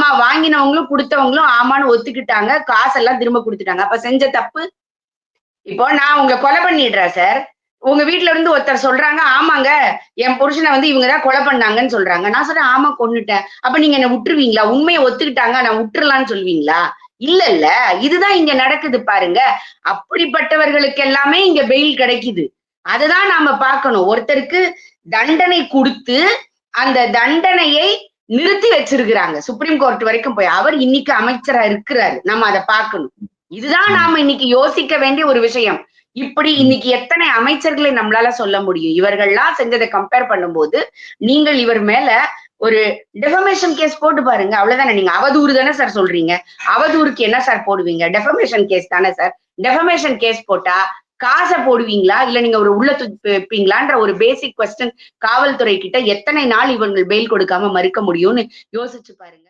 ஆமா வாங்கினவங்களும் கொடுத்தவங்களும் ஆமான்னு ஒத்துக்கிட்டாங்க. காசெல்லாம் திரும்ப குடுத்துட்டாங்க. அப்ப செஞ்ச தப்பு இப்போ நான் உங்கள கொலை பண்ணிடுறேன் சார். உங்க வீட்ல இருந்து ஒருத்தர் சொல்றாங்க, ஆமாங்க என் புருஷன வந்து இவங்க தான் கொலை பண்ணாங்கன்னு சொல்றாங்க. நான் சொல்றேன், ஆமா கொன்னுட்டேன். அப்ப நீங்க என்ன விட்டுருவீங்களா? உண்மைய ஒத்துக்கிட்டாங்க, நான் விட்டுறலான்னு சொல்லுவீங்களா? இல்லல்ல. இதுதான் இங்க நடக்குது பாருங்க. அப்படிப்பட்டவர்களுக்கு எல்லாமே இங்க பெயில் கிடைக்குது. அததான் நாம பார்க்கணும். ஒருத்தருக்கு தண்டனை குடுத்து, அந்த தண்டனையை நிறுத்தி வச்சிருக்கிறாங்க. சுப்ரீம் கோர்ட் வரைக்கும் போய். அவர் இன்னைக்கு அமைச்சரா இருக்கிறாரு. நம்ம அத பார்க்கணும். இதுதான் நாம இன்னைக்கு யோசிக்க வேண்டிய ஒரு விஷயம். இப்படி இன்னைக்கு எத்தனை அமைச்சர்களை நம்மளால சொல்ல முடியும்? இவர்கள்லாம் செஞ்சத கம்பேர் பண்ணும்போது, நீங்கள் இவர் மேல ஒரு டெஃபமேஷன் கேஸ் போட்டு பாருங்க. அவ்வளவுதானே. நீங்க அவதூறு தானே சார் சொல்றீங்க. அவதூறுக்கு என்ன சார் போடுவீங்க? டெஃபமேஷன் கேஸ் தானே சார். டெஃபமேஷன் கேஸ் போட்டா காச போடுவீங்களா? இல்ல நீங்க ஒரு உள்ள தூக்கி வைப்பீங்களான்ற ஒரு பேசிக் கொஸ்டின் காவல்துறை கிட்ட எத்தனை நாள் இவங்க பெயில் கொடுக்காம மறுக்க முடியும்னு யோசிச்சு பாருங்க.